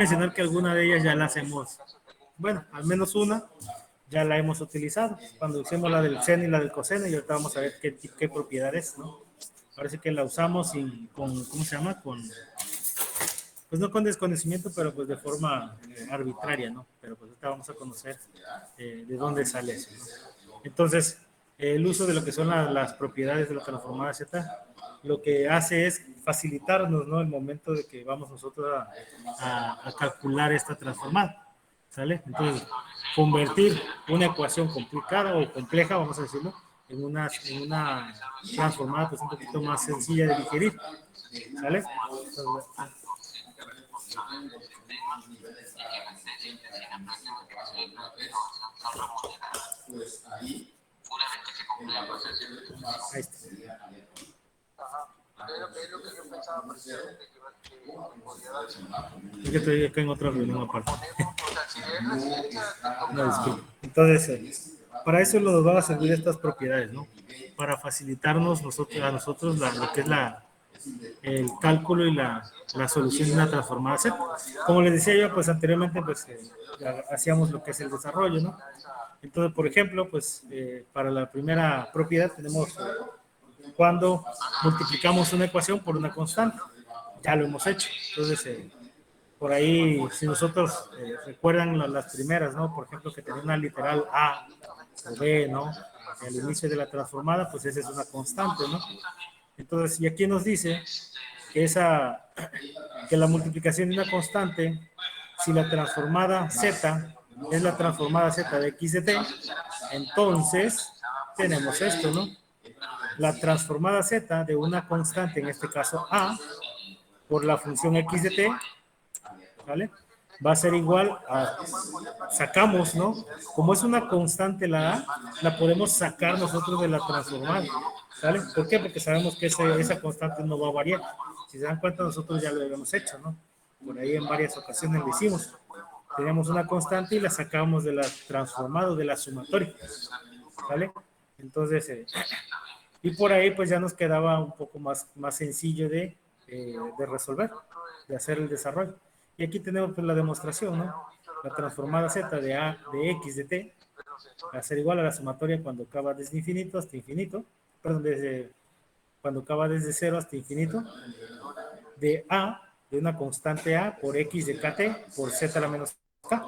mencionar que alguna de ellas ya las hemos, bueno, al menos una, ya la hemos utilizado. Cuando usemos la del seno y la del coseno, y ahorita vamos a ver qué propiedades, ¿no? Parece que la usamos con, ¿cómo se llama? Pues no con desconocimiento, pero pues de forma arbitraria, ¿no? Pero pues ahorita vamos a conocer de dónde sale eso, ¿no? Entonces, el uso de lo que son las propiedades de la transformada Z, lo que hace es facilitarnos, ¿no? El momento de que vamos nosotros a calcular esta transformada, ¿sale? Entonces, convertir una ecuación complicada o compleja, vamos a decirlo, en una transformada pues un poquito más sencilla de digerir, ¿sale? Entonces, ahí está. Es que estoy acá en otra reunión aparte. No, disculpe. Entonces, para eso nos van a servir estas propiedades, ¿no? Para facilitarnos a nosotros lo que es el cálculo y la solución de una transformada Z. Como les decía yo, pues anteriormente, pues hacíamos lo que es el desarrollo, ¿no? Entonces, por ejemplo, pues para la primera propiedad tenemos cuando multiplicamos una ecuación por una constante. Ya lo hemos hecho. Entonces, por ahí, si nosotros recuerdan las primeras, ¿no? Por ejemplo, que tenía una literal A o B, ¿no? Al inicio de la transformada, pues esa es una constante, ¿no? Entonces, y aquí nos dice que, que la multiplicación de una constante, si la transformada Z es la transformada Z de X de T, entonces tenemos esto, ¿no? La transformada Z de una constante, en este caso A, por la función X de T, ¿vale? Va a ser igual a, sacamos, ¿no? Como es una constante la A, la podemos sacar nosotros de la transformada, ¿vale? ¿Por qué? Porque sabemos que esa constante no va a variar. Si se dan cuenta, nosotros ya lo habíamos hecho, ¿no? Por ahí en varias ocasiones lo hicimos. Teníamos una constante y la sacamos de la transformada, de la sumatoria, ¿vale? Entonces, y por ahí pues ya nos quedaba un poco más sencillo de resolver, de hacer el desarrollo. Y aquí tenemos pues la demostración, ¿no? La transformada z de a de x de t va a ser igual a la sumatoria cuando acaba desde infinito hasta infinito, perdón, cuando acaba desde cero hasta infinito, de a, de una constante a por x de kt por z a la menos k.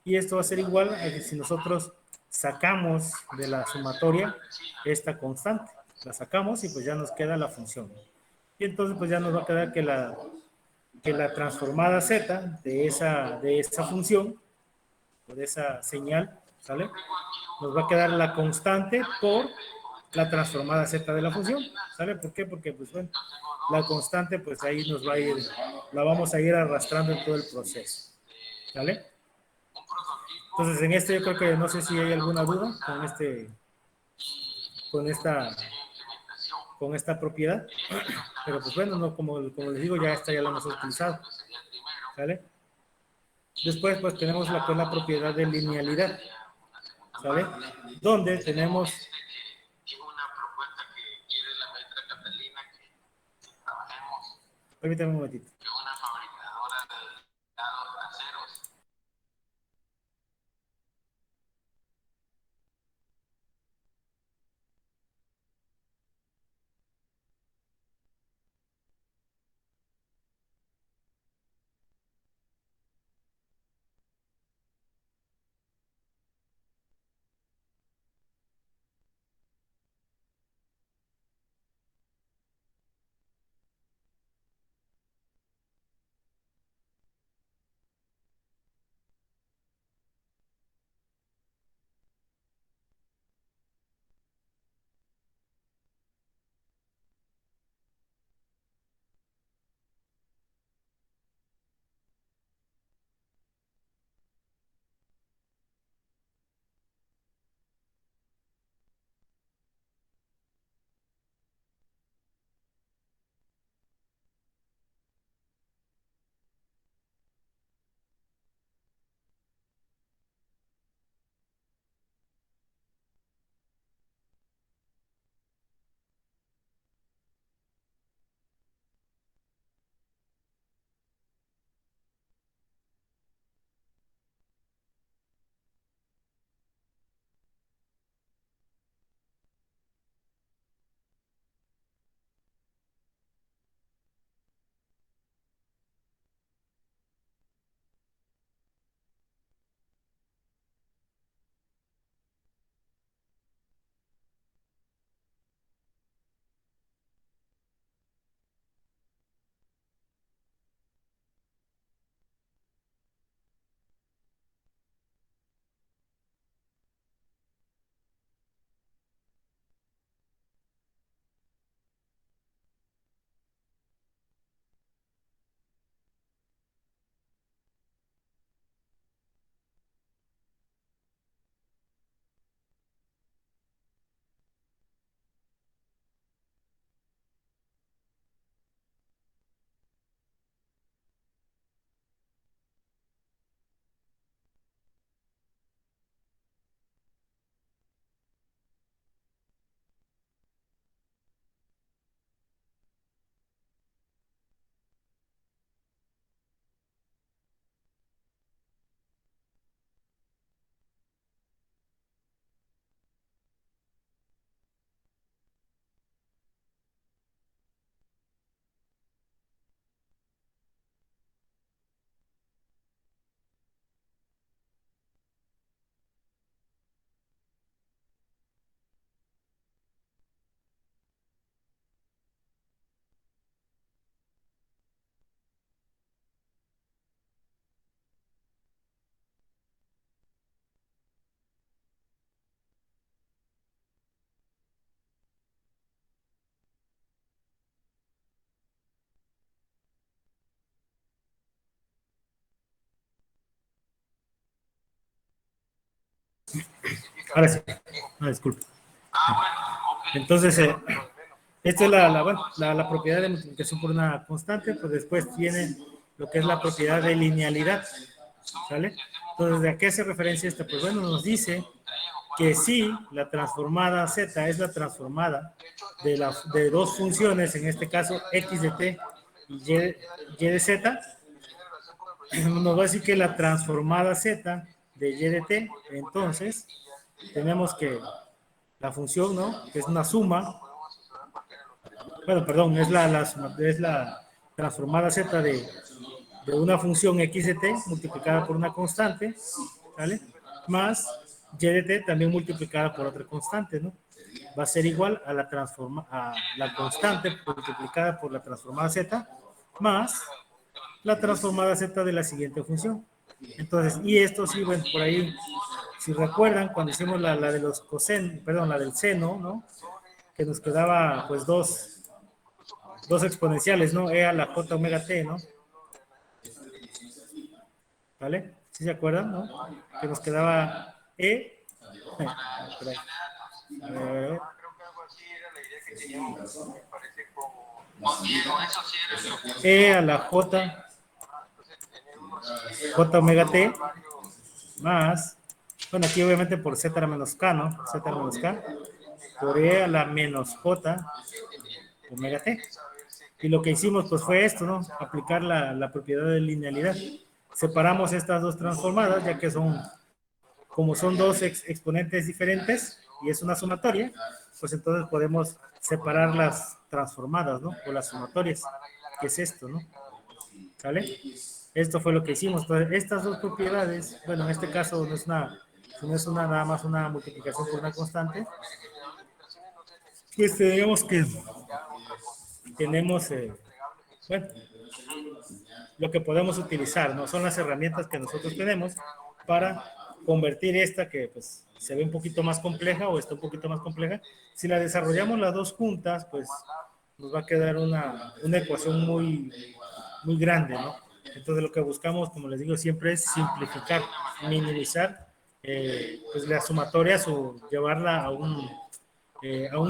Y esto va a ser igual a que si nosotros sacamos de la sumatoria esta constante. La sacamos y pues ya nos queda la función. Y entonces pues ya nos va a quedar que la transformada z de esa función, o de esa señal, ¿sale? Nos va a quedar la constante por la transformada z de la función, ¿sale? ¿Por qué? Porque pues bueno, la constante pues ahí nos va a ir, la vamos a ir arrastrando en todo el proceso, ¿sale? Entonces en este yo creo que no sé si hay alguna duda con esta, con esta propiedad, pero pues bueno, no, como les digo, ya esta ya la hemos utilizado, ¿sale? Después pues tenemos la propiedad de linealidad, ¿sale? Donde tenemos, permítame un momentito. Ahora sí. No, disculpe. Entonces, esta es bueno, la propiedad de multiplicación por una constante, pues después tiene lo que es la propiedad de linealidad, ¿sale? Entonces, ¿de a qué hace referencia esta? Pues bueno, nos dice que si la transformada z es la transformada de dos funciones, en este caso x de t y de z, nos va a decir que la transformada z de y de t, entonces tenemos que la función, ¿no? Que es una suma, bueno, perdón, es la transformada z de una función x de t multiplicada por una constante, ¿vale? Más y de t también multiplicada por otra constante, ¿no? Va a ser igual a la constante multiplicada por la transformada z más la transformada z de la siguiente función. Entonces, y esto sí, bueno, por ahí, si recuerdan, cuando hicimos la de los cosen, perdón, la del seno, ¿no? Que nos quedaba, pues, dos exponenciales, ¿no? E a la j omega t, ¿no? ¿Vale? ¿Sí se acuerdan, no? Que nos quedaba E. E a la J omega T más, bueno, aquí obviamente por Z menos K, ¿no? Z menos K, por E a la menos J omega T. Y lo que hicimos pues fue esto, ¿no? Aplicar la propiedad de linealidad. Separamos estas dos transformadas, ya que como son dos exponentes diferentes y es una sumatoria, pues entonces podemos separar las transformadas, ¿no? O las sumatorias, que es esto, ¿no? ¿Sale? Esto fue lo que hicimos. Entonces, estas dos propiedades, bueno, en este caso no es una nada más una multiplicación por una constante, pues tenemos bueno, lo que podemos utilizar, ¿no? Son las herramientas que nosotros tenemos para convertir esta que pues se ve un poquito más compleja o está un poquito más compleja. Si la desarrollamos las dos juntas, pues nos va a quedar una ecuación muy grande, ¿no? Entonces lo que buscamos, como les digo, siempre es simplificar, minimizar pues la sumatoria o llevarla a un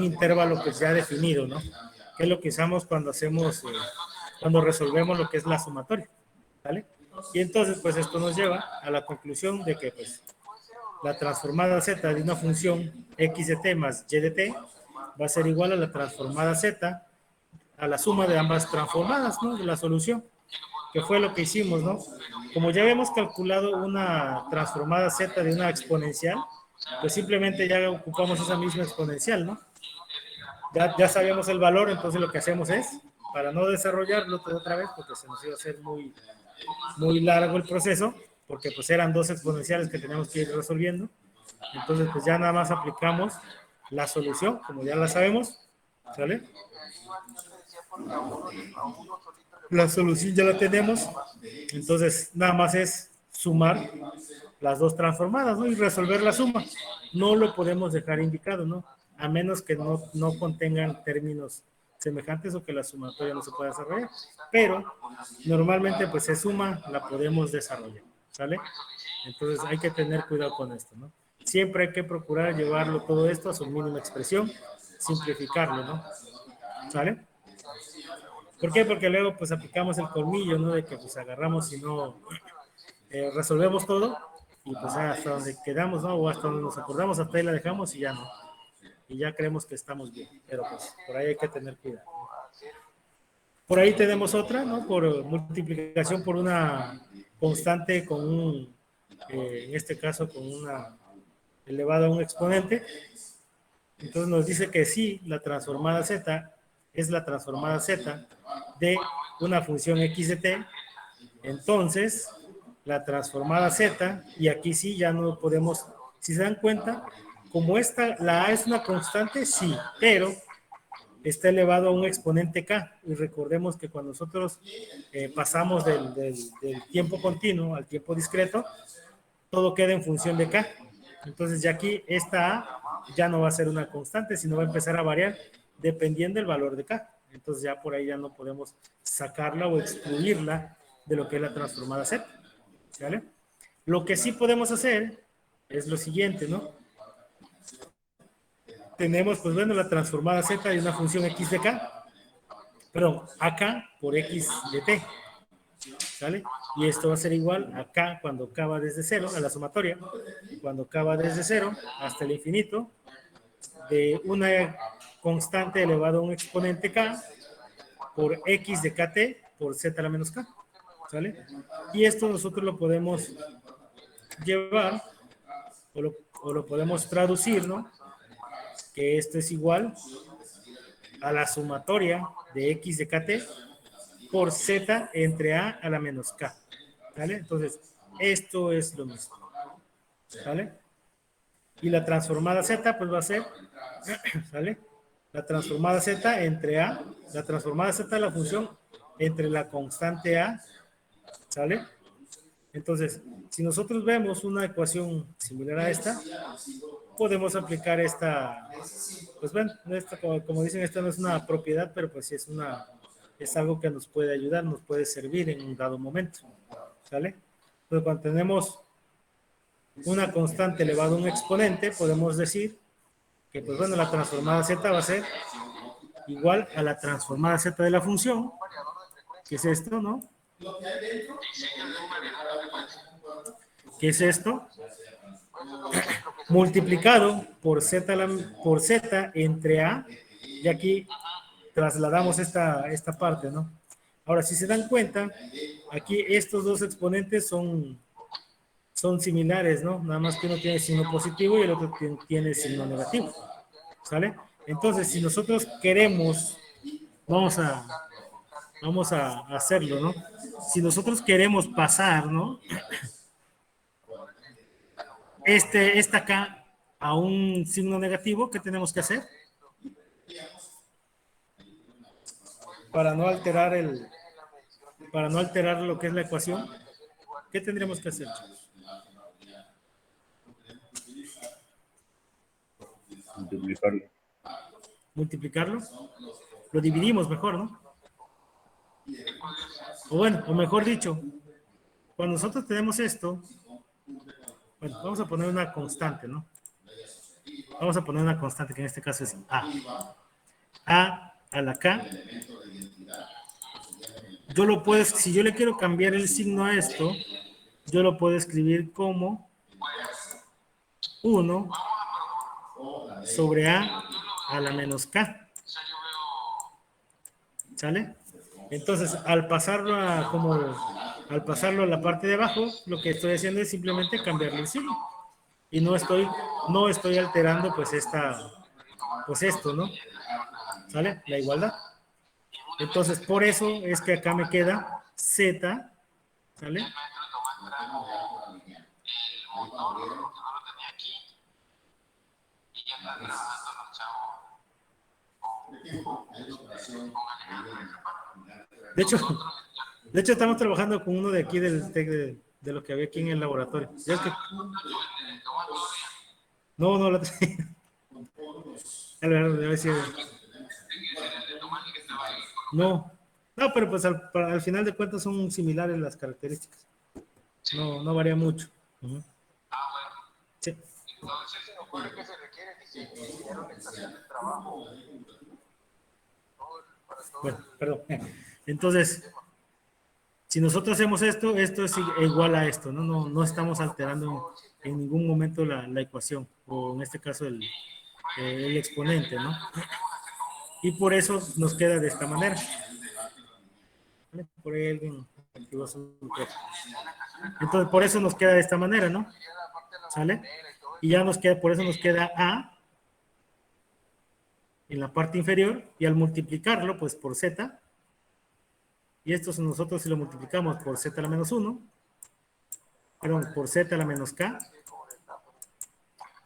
intervalo que se ha definido, ¿no? Que es lo que usamos cuando resolvemos lo que es la sumatoria, ¿vale? Y entonces, pues esto nos lleva a la conclusión de que, pues, la transformada z de una función x de t más y de t va a ser igual a la transformada z a la suma de ambas transformadas, ¿no? De la solución, que fue lo que hicimos, ¿no? Como ya habíamos calculado una transformada z de una exponencial, pues simplemente ya ocupamos esa misma exponencial, ¿no? Ya sabíamos el valor, entonces lo que hacemos es, para no desarrollarlo todo otra vez, porque se nos iba a hacer muy largo el proceso, porque pues eran dos exponenciales que teníamos que ir resolviendo, entonces pues ya nada más aplicamos la solución, como ya la sabemos, ¿sale? La solución ya la tenemos, entonces nada más es sumar las dos transformadas, ¿no? Y resolver la suma. No lo podemos dejar indicado, ¿no? A menos que no contengan términos semejantes o que la sumatoria no se pueda desarrollar. Pero normalmente pues se suma, la podemos desarrollar, ¿sale? Entonces hay que tener cuidado con esto, ¿no? Siempre hay que procurar llevarlo todo esto a su mínima expresión, simplificarlo, ¿no? ¿Sale? ¿Por qué? Porque luego pues aplicamos el colmillo, ¿no? De que pues agarramos y no resolvemos todo y pues hasta donde quedamos, ¿no? O hasta donde nos acordamos, hasta ahí la dejamos y ya no. Y ya creemos que estamos bien, pero pues por ahí hay que tener cuidado. Por ahí tenemos otra, ¿no? Por multiplicación por una constante con en este caso con una elevada a un exponente. Entonces nos dice que sí, la transformada z es la transformada z de una función x de t. Entonces, la transformada z, y aquí sí ya no podemos, si se dan cuenta, como la a es una constante, sí, pero está elevado a un exponente k. Y recordemos que cuando nosotros pasamos del tiempo continuo al tiempo discreto, todo queda en función de k. Entonces ya aquí esta a ya no va a ser una constante, sino va a empezar a variar dependiendo del valor de k. Entonces ya por ahí ya no podemos sacarla o excluirla de lo que es la transformada z. ¿Vale? Lo que sí podemos hacer es lo siguiente, ¿no? Tenemos, pues bueno, la transformada z de una función x de k, perdón, ak por x de t, ¿sale? Y esto va a ser igual a k cuando k va desde 0, a la sumatoria, cuando k va desde 0 hasta el infinito, de una constante elevado a un exponente k por x de kt por z a la menos k, ¿sale? Y esto nosotros lo podemos llevar o lo podemos traducir, ¿no? Que esto es igual a la sumatoria de x de kt por z entre a la menos k, ¿vale? Entonces, esto es lo mismo, ¿vale? Y la transformada z, pues va a ser, ¿vale? La transformada z entre a, la transformada z de la función entre la constante a, ¿sale? Entonces, si nosotros vemos una ecuación similar a esta, podemos aplicar esta, pues bueno, esta, como dicen, esta no es una propiedad, pero pues sí es algo que nos puede ayudar, nos puede servir en un dado momento, ¿sale? Entonces, cuando tenemos una constante elevada a un exponente, podemos decir que, pues bueno, la transformada z va a ser igual a la transformada z de la función, que es esto, ¿no? ¿Qué es esto? Multiplicado por z entre a, y aquí trasladamos esta parte, ¿no? Ahora, si se dan cuenta, aquí estos dos exponentes son similares, ¿no? Nada más que uno tiene signo positivo y el otro tiene signo negativo, ¿sale? Entonces, si nosotros queremos, vamos a hacerlo, ¿no? Si nosotros queremos pasar, ¿no? Esta acá a un signo negativo, ¿qué tenemos que hacer? Para no alterar lo que es la ecuación, ¿qué tendríamos que hacer, chicos? Multiplicarlo. Multiplicarlo. Lo dividimos mejor, ¿no? O bueno, o mejor dicho, cuando nosotros tenemos esto, bueno, vamos a poner una constante, ¿no? Vamos a poner una constante que en este caso es A. A la K. Yo lo puedo, si yo le quiero cambiar el signo a esto, yo lo puedo escribir como 1 sobre a la menos K. ¿Sale? Entonces, al pasarlo a la parte de abajo, lo que estoy haciendo es simplemente cambiarle el signo. Y no estoy alterando pues esto, ¿no? ¿Sale? La igualdad. Entonces, por eso es que acá me queda Z, ¿sale? De hecho, estamos trabajando con uno de aquí del TEC de lo que había aquí en el laboratorio. ¿Ya es que? No, la tenía. A ver si... No, pero pues al final de cuentas son similares las características. No varía mucho. Uh-huh. Sí. Bueno, perdón. Entonces, si nosotros hacemos esto es igual a esto, ¿no? No estamos alterando en ningún momento la ecuación, o en este caso el exponente, ¿no? Y por eso nos queda de esta manera. Por ahí alguien activó su micrófono. Entonces, por eso nos queda de esta manera, ¿no? ¿Sale? Y ya por eso nos queda A en la parte inferior, y al multiplicarlo, pues por Z, y esto nosotros si lo multiplicamos por Z a la menos 1, perdón, por Z a la menos K,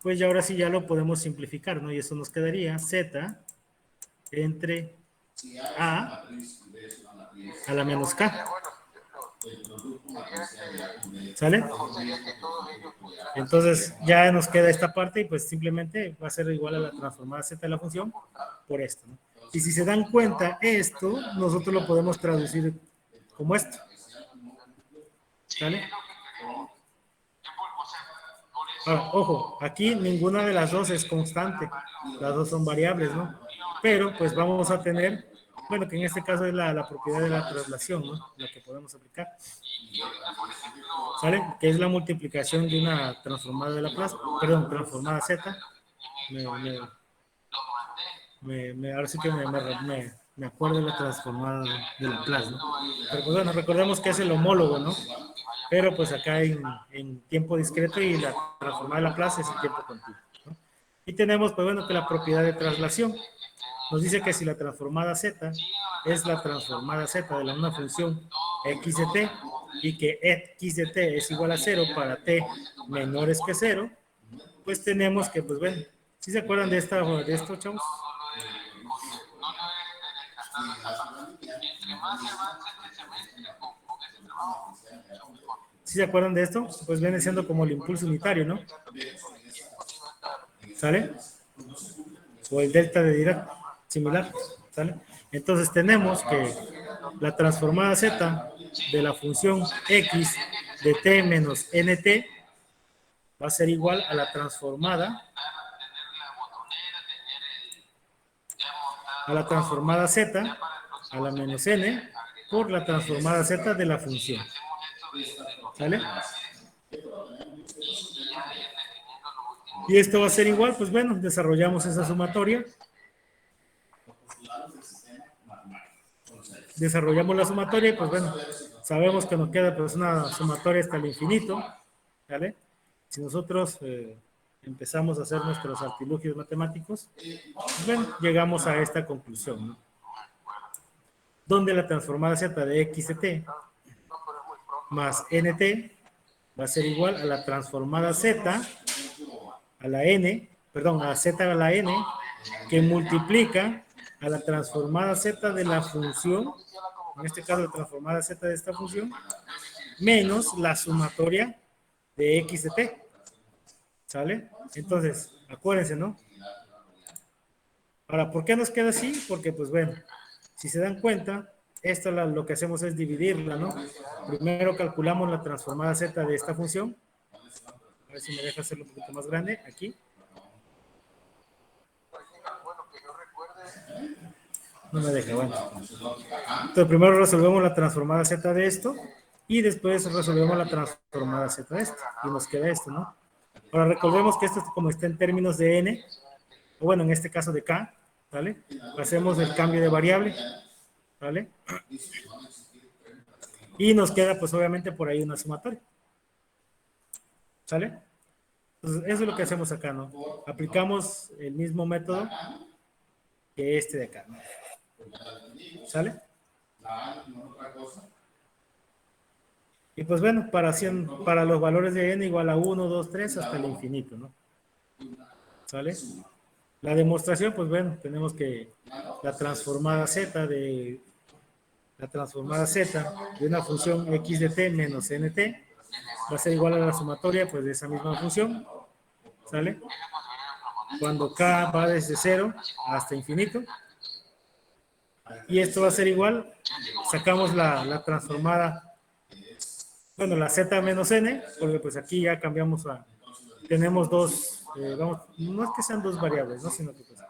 pues ya ahora sí ya lo podemos simplificar, ¿no? Y eso nos quedaría Z entre A la menos K. ¿Sale? Entonces ya nos queda esta parte y pues simplemente va a ser igual a la transformada Z de la función por esto, ¿no? Y si se dan cuenta, esto nosotros lo podemos traducir como esto. ¿Sale? Ahora, ojo, aquí ninguna de las dos es constante, las dos son variables, ¿no? Pero pues vamos a tener, bueno, que en este caso es la propiedad de la traslación, ¿no? La que podemos aplicar, ¿sale? Que es la multiplicación de una transformada de Laplace, perdón, transformada Z, ahora sí que me acuerdo de la transformada de Laplace, ¿no? Pero pues bueno, recordemos que es el homólogo, ¿no? Pero pues acá en tiempo discreto y la transformada de Laplace es el tiempo continuo, ¿no? Y tenemos, pues bueno, que la propiedad de traslación nos dice que si la transformada Z es la transformada Z de una función x de t y que x de t es igual a 0 para t menores que 0, pues tenemos que, pues bueno, ¿sí se acuerdan de esto, chavos? ¿Sí se acuerdan de esto? Pues viene siendo como el impulso unitario, ¿no? ¿Sale? O el delta de Dirac, similar, ¿sale? Entonces tenemos que la transformada Z de la función x de t menos nt va a ser igual a la transformada Z a la menos n por la transformada Z de la función. ¿Sale? Y esto va a ser igual, pues bueno, desarrollamos esa sumatoria. Desarrollamos la sumatoria y pues bueno, sabemos que nos queda pues una sumatoria hasta el infinito. ¿Vale? Si nosotros empezamos a hacer nuestros artilugios matemáticos, pues bueno, llegamos a esta conclusión, ¿no? Donde la transformada Z de x de t más nt va a ser igual a la transformada Z a la n, perdón, a Z a la n, que multiplica a la transformada Z de la función, en este caso la transformada Z de esta función, menos la sumatoria de x de t. ¿Sale? Entonces, acuérdense, ¿no? Ahora, ¿por qué nos queda así? Porque, pues bueno, si se dan cuenta, esto lo que hacemos es dividirla, ¿no? Primero calculamos la transformada Z de esta función. A ver si me deja hacerlo un poquito más grande, aquí. No me deja, bueno. Entonces, primero resolvemos la transformada Z de esto y después resolvemos la transformada Z de esto. Y nos queda esto, ¿no? Ahora, recordemos que esto como está en términos de n, o bueno, en este caso de k, ¿vale? Hacemos el cambio de variable, ¿vale? Y nos queda, pues obviamente, por ahí una sumatoria. ¿Sale? Entonces, eso es lo que hacemos acá, ¿no? Aplicamos el mismo método que este de acá, ¿no? ¿Sale? Y pues bueno, para los valores de n igual a 1, 2, 3 hasta el infinito, ¿no? ¿Sale? La demostración, pues bueno, tenemos que la transformada Z de una función x de t menos nt va a ser igual a la sumatoria pues de esa misma función, ¿sale? Cuando k va desde 0 hasta infinito. Y esto va a ser igual, sacamos la transformada, bueno, la z menos n, porque pues aquí ya cambiamos tenemos dos, no es que sean dos variables, ¿no? Sino que pues,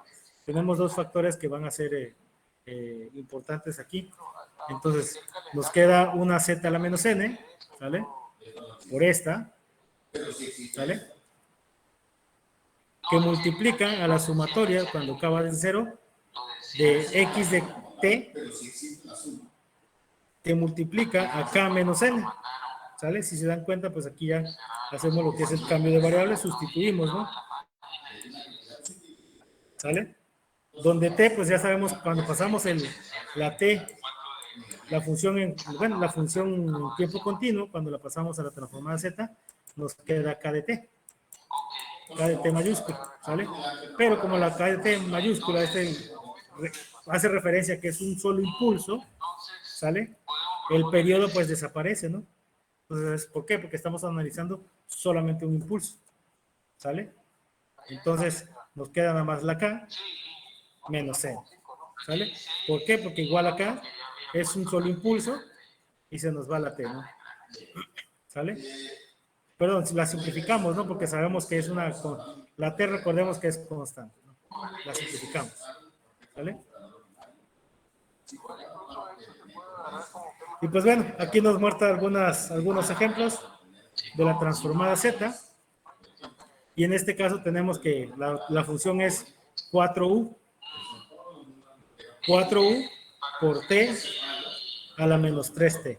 tenemos dos factores que van a ser importantes aquí. Entonces, nos queda una z a la menos n, ¿sale? Por esta, ¿sale? Que multiplica a la sumatoria cuando acaba de 0 de x de t, que multiplica a k menos n, ¿sale? Si se dan cuenta, pues aquí ya hacemos lo que es el cambio de variables, sustituimos, ¿no? ¿Sale? Donde t, pues ya sabemos, cuando pasamos la t, la función en tiempo continuo, cuando la pasamos a la transformada z, nos queda k de t. K de t mayúscula, ¿sale? Pero como la k de t mayúscula hace referencia a que es un solo impulso, ¿sale? El periodo pues desaparece, ¿no? Entonces, ¿por qué? Porque estamos analizando solamente un impulso, ¿sale? Entonces, nos queda nada más la k menos n, ¿sale? ¿Por qué? Porque igual acá es un solo impulso y se nos va la t, ¿no? ¿Sale? Perdón, la simplificamos, ¿no? Porque sabemos que es la T recordemos que es constante, ¿no? La simplificamos, ¿vale? Y pues bueno, aquí nos muestra algunos ejemplos de la transformada Z. Y en este caso tenemos que la función es 4u, 4u por t a la menos 3t.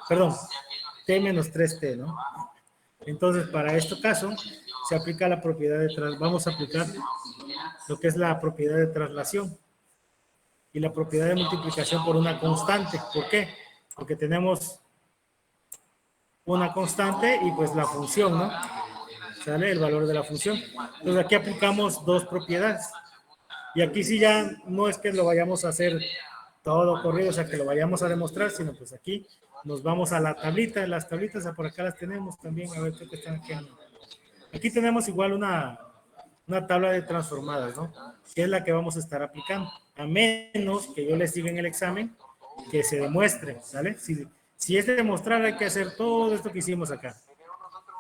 Perdón, t menos 3t, ¿no? Entonces, para este caso, se aplica la propiedad vamos a aplicar lo que es la propiedad de traslación y la propiedad de multiplicación por una constante. ¿Por qué? Porque tenemos una constante y pues la función, ¿no? ¿Sale? El valor de la función. Entonces aquí aplicamos dos propiedades. Y aquí sí ya no es que lo vayamos a hacer todo corrido, o sea, que lo vayamos a demostrar, sino pues aquí nos vamos a la tablita. Las tablitas por acá las tenemos también. A ver qué están aquí. Aquí tenemos igual una tabla de transformadas, ¿no? Que es la que vamos a estar aplicando. A menos que yo les diga en el examen que se demuestre, ¿sale? Si es de demostrar, hay que hacer todo esto que hicimos acá.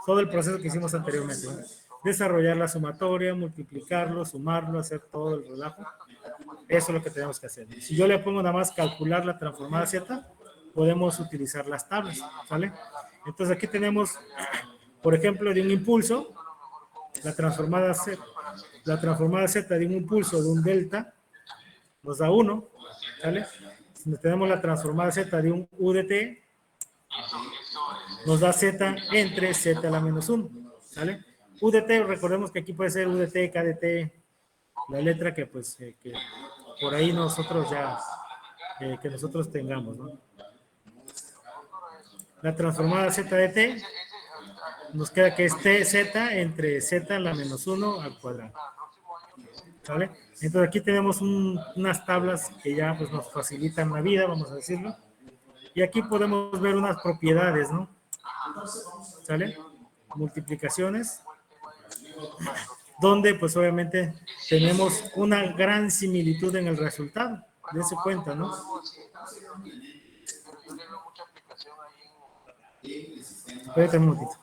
Todo el proceso que hicimos anteriormente, ¿no? Desarrollar la sumatoria, multiplicarlo, sumarlo, hacer todo el relajo. Eso es lo que tenemos que hacer. Si yo le pongo nada más calcular la transformada Z, podemos utilizar las tablas, ¿sale? Entonces aquí tenemos, por ejemplo, de un impulso, la transformada Z de un impulso de un delta nos da 1, ¿sale? Si tenemos la transformada Z de un U de T, nos da Z entre Z a la menos 1, ¿sale? U de T, recordemos que aquí puede ser U de T, K de T, la letra que pues que por ahí nosotros ya que nosotros tengamos, ¿no? La transformada Z de T nos queda que es TZ entre Z a la menos 1 al cuadrado, ¿vale? Entonces aquí tenemos unas tablas que ya pues, nos facilitan la vida, vamos a decirlo, y aquí podemos ver unas propiedades, ¿no? ¿Sale? Multiplicaciones, donde pues obviamente tenemos una gran similitud en el resultado. Dense cuenta, ¿no? Espérate un momentito.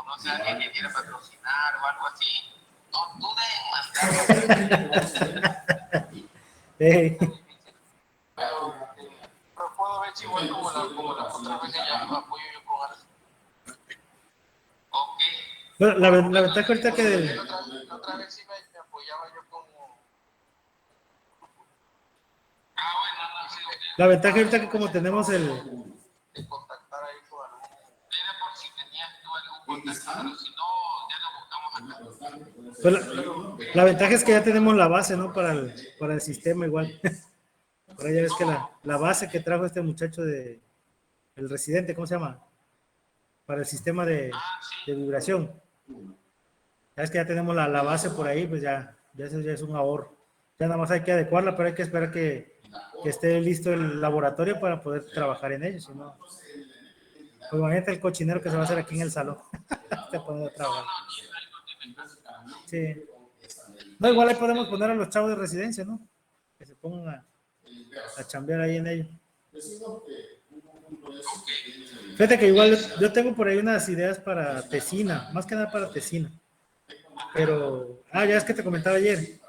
conoce a alguien que quiera patrocinar o algo así, no duden en mandar. Hey. Pero puedo ver si igual como las otras veces ya apoyo yo con Arce. Ok. Bueno, la ventaja ahorita que... La otra vez sí me apoyaba yo con... bueno, no sé. La ventaja ahorita que como tenemos el... De contactar ahí con algún... Era por si tenías tú algún contacto, pero si no, ya lo buscamos acá. Pues la ventaja es que ya tenemos la base, ¿no? Para el sistema igual. Por ahí ya ves que la base que trajo este muchacho de... El residente, ¿cómo se llama? Para el sistema de vibración. Ya es que ya tenemos la base por ahí, pues eso ya es un ahorro. Ya nada más hay que adecuarla, pero hay que esperar que esté listo el laboratorio para poder trabajar en ello. Si no, pues imagínate el cochinero que se va a hacer aquí en el salón. Te ponen a trabajar. Sí. No, igual ahí podemos poner a los chavos de residencia, ¿no? Que se pongan a chambear ahí en ello. Fíjate que igual yo tengo por ahí unas ideas para tesina, más que nada para tesina. Pero, ya es que te comentaba ayer,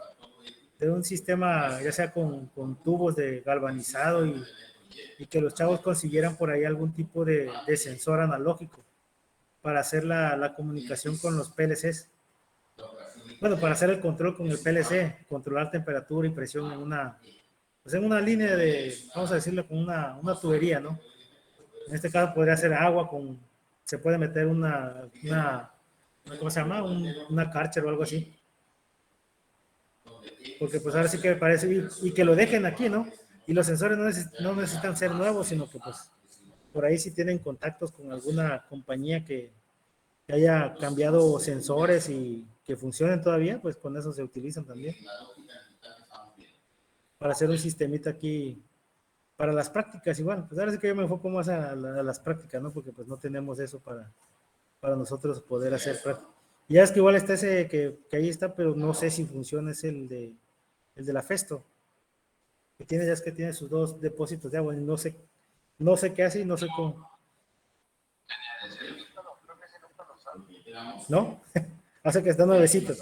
de un sistema, ya sea con tubos de galvanizado y que los chavos consiguieran por ahí algún tipo de sensor analógico para hacer la comunicación con los PLCs. Bueno, para hacer el control con el PLC, controlar temperatura y presión pues en una línea de, vamos a decirlo, con una tubería, ¿no? En este caso podría ser agua se puede meter ¿cómo se llama? Una Karcher o algo así. Porque pues ahora sí que me parece, y que lo dejen aquí, ¿no? Y los sensores no necesitan ser nuevos, sino que pues por ahí si tienen contactos con alguna compañía que haya cambiado sensores y que funcionen todavía, pues con eso se utilizan también. Para hacer un sistemita aquí, para las prácticas igual. Pues ahora sí que yo me enfoco más a las prácticas, ¿no? Porque pues no tenemos eso para nosotros poder hacer prácticas. Y ya es que igual está ese que ahí está, pero no sé si funciona, es el de la Festo. Ya es que tiene sus dos depósitos de agua y no sé qué hace y no sé cómo. ¿No? Hace que está nuevecito.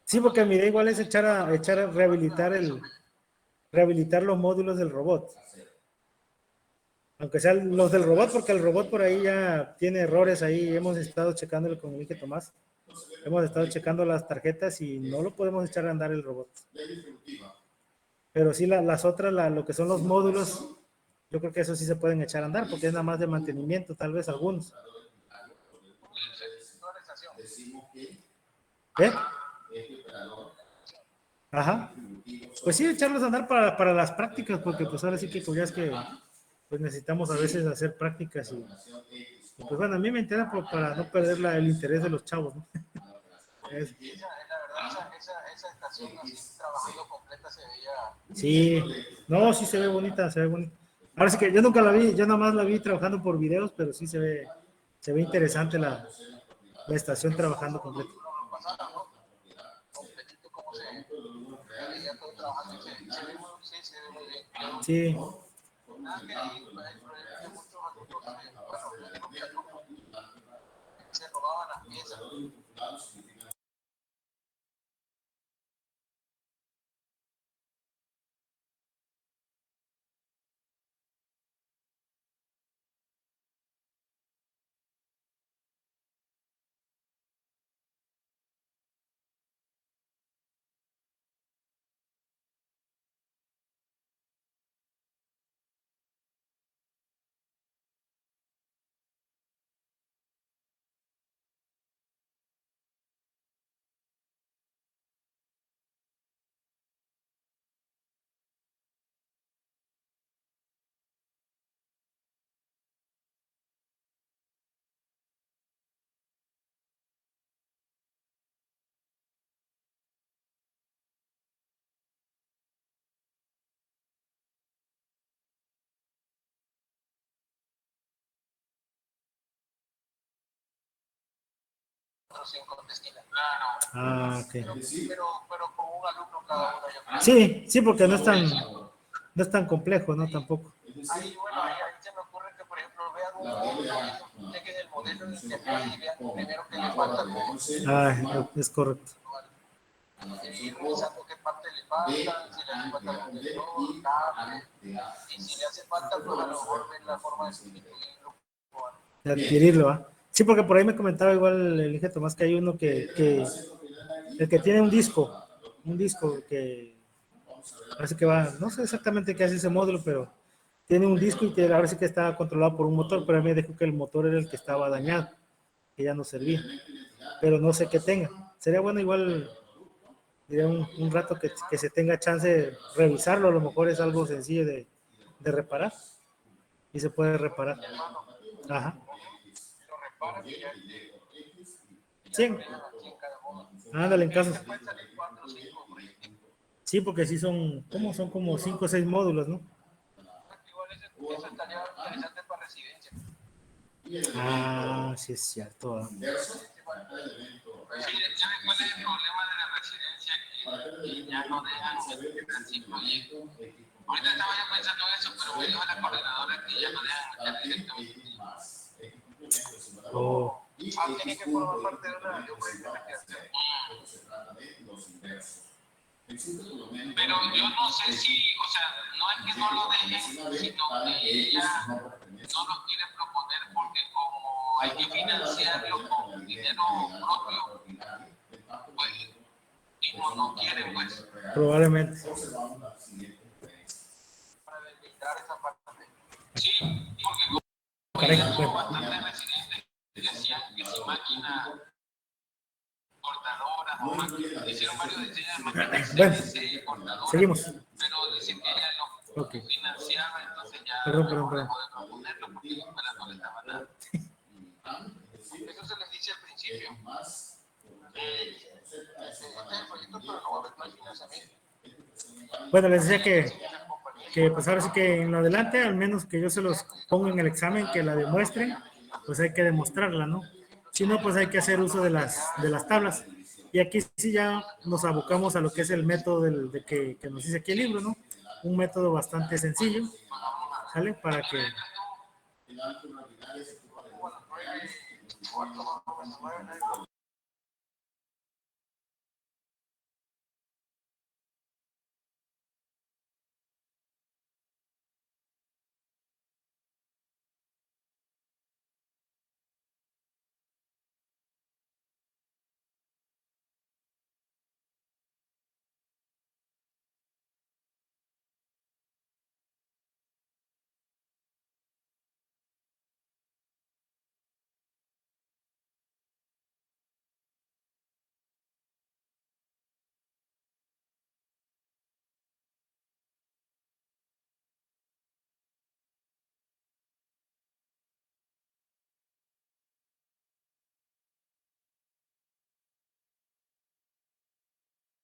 Sí, porque mi idea igual es echar a rehabilitar los módulos del robot. Aunque sean los del robot, porque el robot por ahí ya tiene errores ahí. Hemos estado checándolo con el Inge Tomás. Hemos estado checando las tarjetas y no lo podemos echar a andar el robot. Pero sí las otras, lo que son los módulos, yo creo que eso sí se pueden echar a andar porque es nada más de mantenimiento, tal vez algunos. ¿Eh? Ajá. Pues sí, echarlos a andar para las prácticas, porque pues ahora sí que pues ya es que pues necesitamos a veces hacer prácticas y pues bueno, a mí me interesa para no perder el interés de los chavos, ¿no? La verdad, esa estación así trabajando completa se veía... Sí, no, sí se ve bonita, se ve bonita. Ahora sí que yo nunca la vi, yo nada más la vi trabajando por videos, pero sí se ve interesante la estación trabajando completa. Sí. Se robaban las piezas. Ah, ok. Pero con un alumno cada uno. Sí, sí, porque No es tan complejo, ¿no? Tampoco. Ahí, bueno, ahí se me ocurre que, por ejemplo, vean un módulo, chequen el modelo en el que apoya y vean primero qué le falta al módulo. Es correcto. Y revisando qué parte le falta, si le hace falta el contenedor, cable, y si le hace falta, pues a lo mejor ven la forma de sustituirlo. De adquirirlo, ¿ah? Sí, porque por ahí me comentaba igual el Inge Tomás que hay uno el que tiene un disco que parece que va, no sé exactamente qué hace ese módulo, pero tiene un disco y que ahora sí que está controlado por un motor, pero a mí me dijo que el motor era el que estaba dañado, que ya no servía, pero no sé qué tenga. Sería bueno igual, diría un rato que se tenga chance de revisarlo, a lo mejor es algo sencillo de reparar y se puede reparar. Ajá. Lo reparan y ya. Sí. Ándale, en caso. Pueden salir 4 o 5, por ahí. Sí, porque sí son como 5 o 6 módulos, ¿no? Igual eso estaría interesante para residencia. Ah, sí es cierto. Sí, ¿sabes cuál es el problema de la residencia? Que ya no dejan así proyectos. Ahorita estaba yo pensando en eso, pero me dijo la coordinadora que ya no dejan meter directamente. Oh. Tiene que formar parte de un proyecto de investigación. Pero yo no sé si, o sea, no es que no lo dejen, sino que ella no lo quiere proponer porque como hay que financiarlo con dinero propio, pues mismo no quiere, pues. Probablemente. Para delimitar esa parte. Sí, porque como Caray, ella tuvo bueno. bastantes residentes que decían que si máquina cortadoras o máquinas, hicieron varios diseños de máquinas Bueno, CNC cortadoras, seguimos. pero dicen que ella no Ok. financiaba, entonces ya Perdón. dejó de proponerlo porque la escuela no le estaba dando. Eso se les dice al principio. Este es el proyecto, pero no hay financiamiento. Bueno, les decía que pues ahora sí que en lo adelante, al menos que yo se los ponga en el examen, que la demuestren, pues hay que demostrarla, ¿no? Si no, pues hay que hacer uso de las tablas. Y aquí sí ya nos abocamos a lo que es el método que nos dice aquí el libro, ¿no? Un método bastante sencillo, ¿sale? Para que...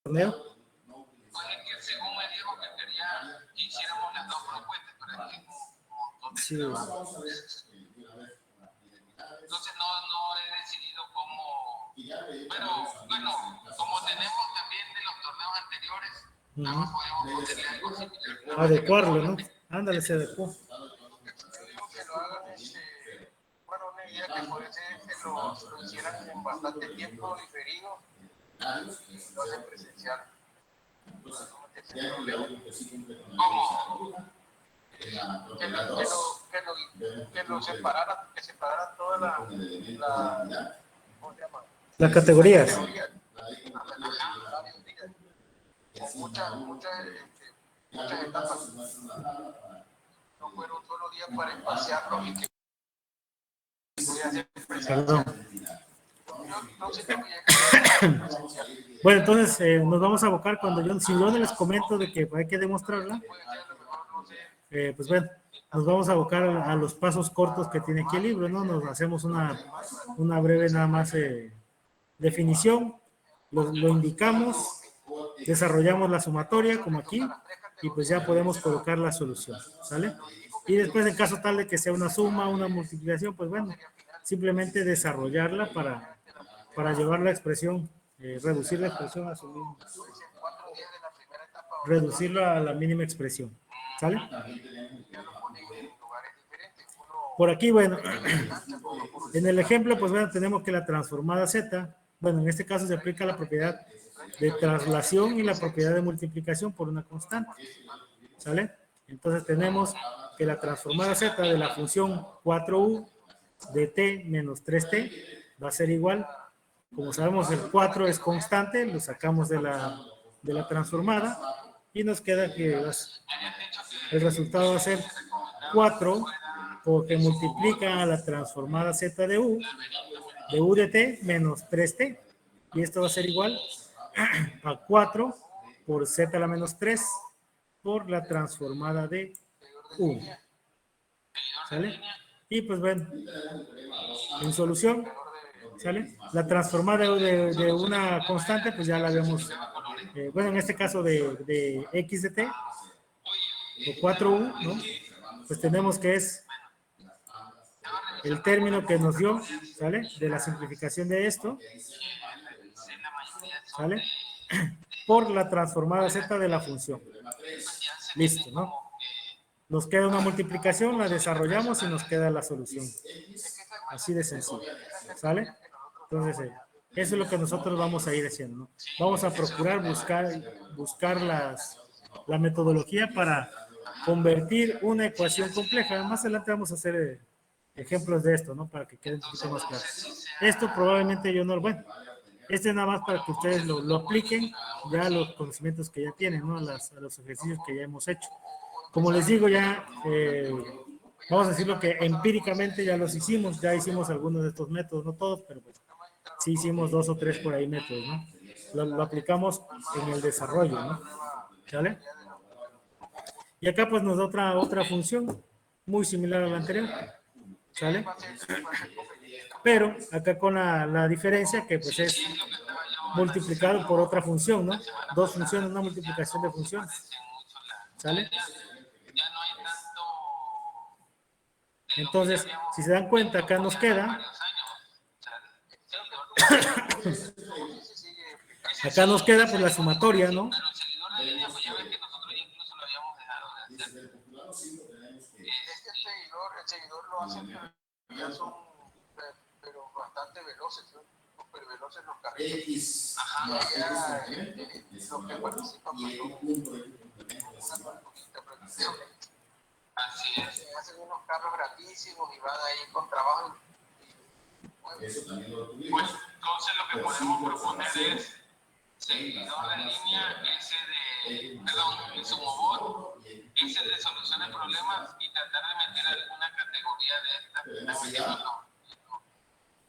¿Torneo? Oye, que según me dijo que quería que hiciéramos las dos propuestas, pero es que Sí. entonces no he decidido cómo, pero bueno, como tenemos también de los torneos anteriores, nada más podemos ponerle algo similar. Adecuarlo, ¿no? Ándale, se adecuó. Yo digo que lo hagan, bueno, una idea que puede ser que lo hicieran en bastante tiempo diferido y lo hacen presencial. ¿Cómo? Que separaran toda ¿cómo se llama? Las categorías. Con muchas etapas. No fuera un solo día para espaciarlo y que pudiera ser presencial. No sé qué presencial. Bueno, entonces nos vamos a abocar si yo les comento de que hay que demostrarla, pues bueno, nos vamos a abocar a los pasos cortos que tiene aquí el libro, ¿no? Nos hacemos una breve nada más definición, lo indicamos, desarrollamos la sumatoria como aquí y pues ya podemos colocar la solución, ¿sale? Y después en caso tal de que sea una suma, una multiplicación, pues bueno, simplemente desarrollarla para llevar la expresión, reducir la expresión a su mínima, reducirlo a la mínima expresión. ¿Sale? Por aquí, bueno, en el ejemplo, pues bueno, tenemos que la transformada Z, bueno, en este caso se aplica la propiedad de traslación y la propiedad de multiplicación por una constante. ¿Sale? Entonces tenemos que la transformada Z de la función 4u de t menos 3t va a ser igual, como sabemos el 4 es constante, lo sacamos de la transformada y nos queda que el resultado va a ser 4 porque multiplica a la transformada Z de u de t menos 3t y esto va a ser igual a 4 por z a la menos 3 por la transformada de u. ¿Sale? Y pues bueno, en solución, ¿sale? La transformada de una constante, pues ya la vemos, bueno, en este caso de x de t, o 4u, ¿no? Pues tenemos que es el término que nos dio, ¿sale? De la simplificación de esto, ¿sale? Por la transformada z de la función. Listo, ¿no? Nos queda una multiplicación, la desarrollamos y nos queda la solución. Así de sencillo, ¿sale? Entonces, eso es lo que nosotros vamos a ir haciendo, ¿no? Vamos a procurar buscar la metodología para convertir una ecuación compleja. Más adelante vamos a hacer ejemplos de esto, ¿no? Para que quede un poquito más claro. Esto probablemente yo no, bueno, este es nada más para que ustedes lo apliquen ya a los conocimientos que ya tienen, ¿no? A los ejercicios que ya hemos hecho. Como les digo, ya vamos a decirlo que empíricamente ya los hicimos, ya hicimos algunos de estos métodos, no todos, pero pues, sí hicimos 2 o 3 por ahí métodos, ¿no? Lo aplicamos en el desarrollo, ¿no? ¿Sale? Y acá pues nos da otra función muy similar a la anterior, ¿sale? Pero acá con la diferencia que pues es multiplicado por otra función, ¿no? Dos funciones, una multiplicación de funciones, ¿sale? Entonces, si se dan cuenta, acá nos queda acá nos queda pues la sumatoria, ¿no? El seguidor lo hace, ya son pero bastante veloces, ¿no? Súper veloces los carritos. Ajá. Los que participan pues, una interpretación. Así es. Hacen unos carros gratísimos y van ahí con trabajo. Pues entonces lo que podemos proponer es seguidor de línea, ese de, perdón, el sumobot, ese de solución de problemas y tratar de meter alguna categoría de esta, los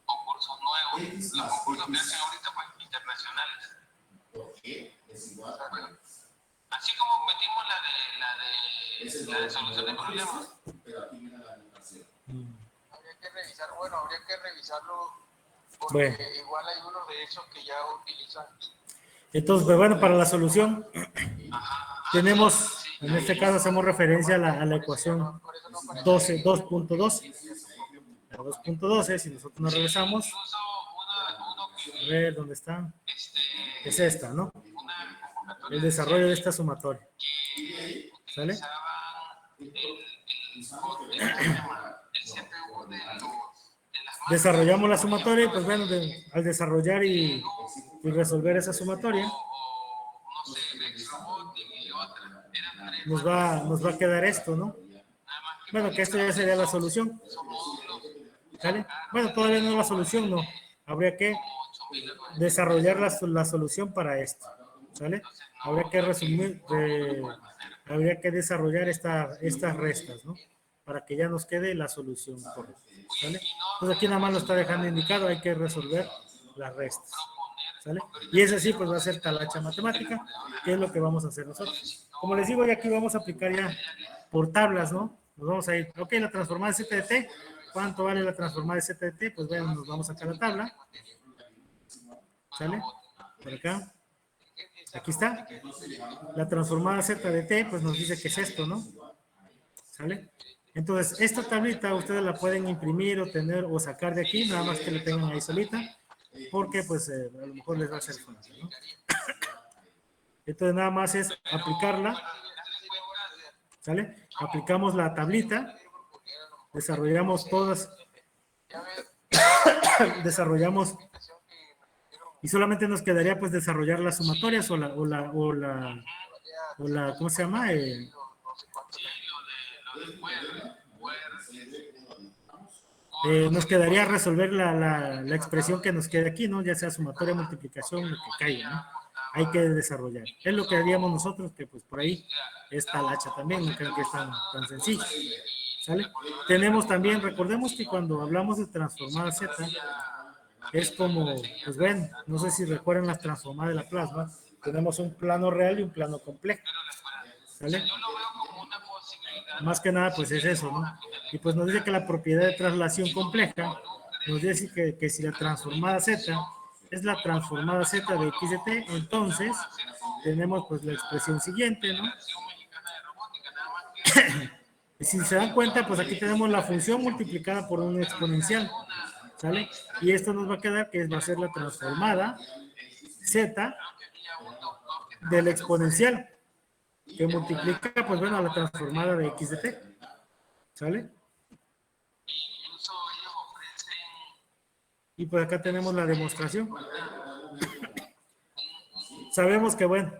concursos nuevos, los concursos que hacen ahorita pues internacionales. Así como metimos la de solución de problemas. Habría que revisarlo porque bueno, igual hay unos de esos que ya utilizan. Entonces, pues bueno, para la solución tenemos, en este caso hacemos referencia a la ecuación 2.12. La 2.12, si nosotros nos regresamos, a ver, ¿dónde está? Es esta, ¿no? El desarrollo de esta sumatoria. ¿Sale? Desarrollamos la sumatoria y pues bueno, al desarrollar y resolver esa sumatoria, nos va a quedar esto, ¿no? Bueno, que esto ya sería la solución. ¿Sale? Bueno, todavía no es la solución, no. Habría que desarrollar la solución para esto. ¿Sale? Habría que resumir, habría que desarrollar estas restas, ¿no? Para que ya nos quede la solución correcta. ¿Sale? Entonces aquí nada más lo está dejando indicado, hay que resolver las restas. ¿Sale? Y es así, pues va a ser talacha matemática, que es lo que vamos a hacer nosotros. Como les digo, ya aquí vamos a aplicar ya por tablas, ¿no? Nos vamos a ir, ok, la transformada de Z de T, ¿cuánto vale la transformada de Z de T? Pues bueno, nos vamos a sacar la tabla. ¿Sale? Por acá. Aquí está. La transformada Z de T, pues nos dice que es esto, ¿no? ¿Sale? Entonces, esta tablita ustedes la pueden imprimir o tener o sacar de aquí, nada más que la tengan ahí solita, porque pues a lo mejor les va a hacer falta, ¿no? Entonces, nada más es aplicarla, ¿Sale? Aplicamos la tablita, desarrollamos todas, desarrollamos, y solamente nos quedaría pues desarrollar las sumatorias o la ¿cómo se llama? Nos quedaría resolver la expresión que nos quede aquí, ¿no? Ya sea sumatoria, multiplicación, lo que caiga, ¿no? Hay que desarrollar. Es lo que haríamos nosotros, que pues por ahí está la hacha también, no creo que es tan sencillo. ¿Sale? Tenemos también, recordemos que cuando hablamos de transformada Z, es como, pues ven, no sé si recuerdan las transformadas de la plasma, tenemos un plano real y un plano complejo. ¿Sale? Más que nada, pues es eso, ¿no? Y pues nos dice que la propiedad de traslación compleja nos dice que si la transformada Z es la transformada Z de X de T, entonces tenemos pues la expresión siguiente, ¿no? Y si se dan cuenta, pues aquí tenemos la función multiplicada por un exponencial, ¿sale? Y esto nos va a quedar que va a ser la transformada Z del exponencial, que multiplica, pues bueno, a la transformada de X de T, ¿sale? Y pues acá tenemos la demostración. Sabemos que, bueno,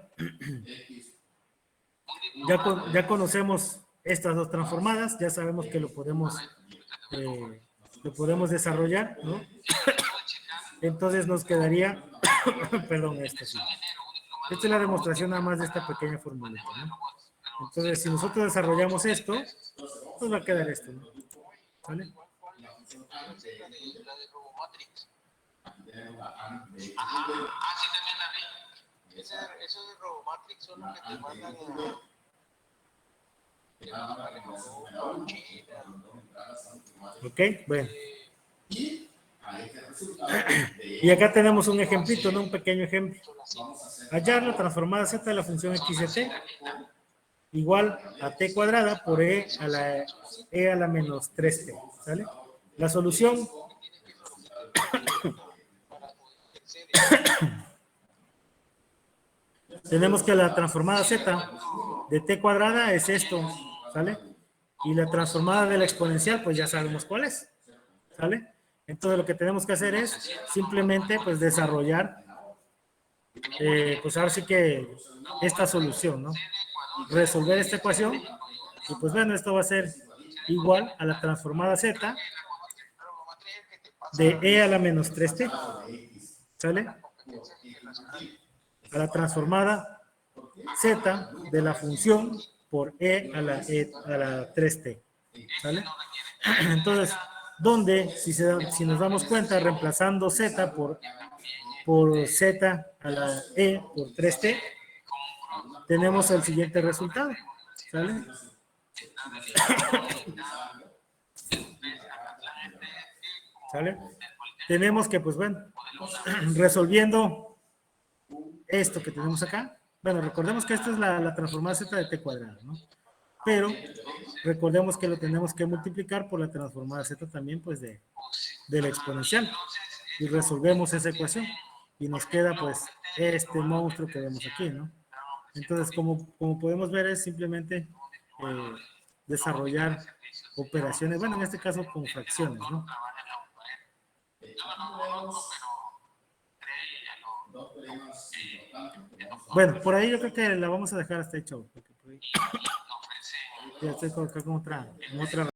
ya conocemos estas dos transformadas, ya sabemos que lo podemos desarrollar, ¿no? Entonces nos quedaría, perdón, esto sí. Esta es la demostración nada más de esta pequeña formulita, ¿no? Entonces, si nosotros desarrollamos esto, pues va a quedar esto, ¿no? ¿Vale? Sí, también la vi. Esos de Robomatrix son los que te mandan Ok, bueno. Y acá tenemos un ejemplito, ¿no? Un pequeño ejemplo. Hallar la transformada Z de la función X de T igual a T cuadrada por E a la menos 3T, ¿sale? La solución tenemos que la transformada Z de T cuadrada es esto, ¿sale? Y la transformada de la exponencial, pues ya sabemos cuál es, ¿sale? Entonces lo que tenemos que hacer es simplemente pues desarrollar, pues ahora sí que esta solución, ¿no? Resolver esta ecuación y pues bueno, esto va a ser igual a la transformada Z de E a la menos 3T, ¿sale? A la transformada Z de la función por E a la 3T, ¿sale? Entonces, donde, si nos damos cuenta, reemplazando Z por Z a la E por 3T, tenemos el siguiente resultado, ¿sale? ¿Sale? Tenemos que, pues bueno, resolviendo esto que tenemos acá, bueno, recordemos que esta es la transformada Z de T cuadrada, ¿no? Pero recordemos que lo tenemos que multiplicar por la transformada Z también, pues, del exponencial. Y resolvemos esa ecuación. Y nos queda, pues, este monstruo que vemos aquí, ¿no? Entonces, como podemos ver, es simplemente desarrollar operaciones, bueno, en este caso con fracciones, ¿no? Bueno, por ahí yo creo que la vamos a dejar hasta hecho. Porque por ahí ya estoy acá con otra